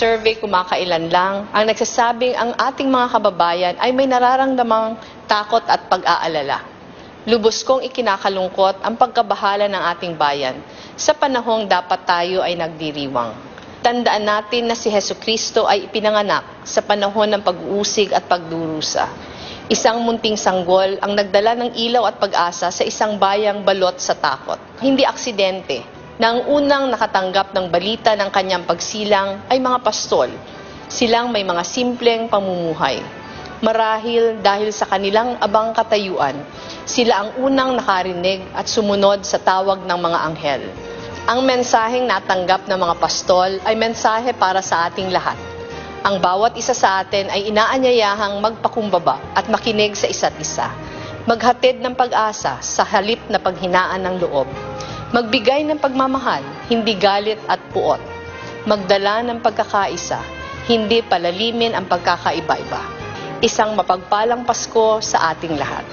survey kumakailan lang ang nagsasabing ang ating mga kababayan ay may nararamdamang takot at pag-aalala. Lubos kong ikinakalungkot ang pagkabahala ng ating bayan sa panahong dapat tayo ay nagdiriwang. Tandaan natin na si Hesukristo ay ipinanganak sa panahon ng pag-uusig at pagdurusa. Isang munting sanggol ang nagdala ng ilaw at pag-asa sa isang bayang balot sa takot. Hindi aksidente na ang unang nakatanggap ng balita ng kanyang pagsilang ay mga pastol. Silang may mga simpleng pamumuhay. Marahil dahil sa kanilang abang katayuan, sila ang unang nakarinig at sumunod sa tawag ng mga anghel. Ang mensaheng natanggap ng mga pastol ay mensahe para sa ating lahat. Ang bawat isa sa atin ay inaanyayahang magpakumbaba at makinig sa isa't isa. Maghatid ng pag-asa sa halip na paghinaan ng loob. Magbigay ng pagmamahal, hindi galit at puot. Magdala ng pagkakaisa, hindi palalimin ang pagkakaiba-iba. Isang mapagpalang Pasko sa ating lahat.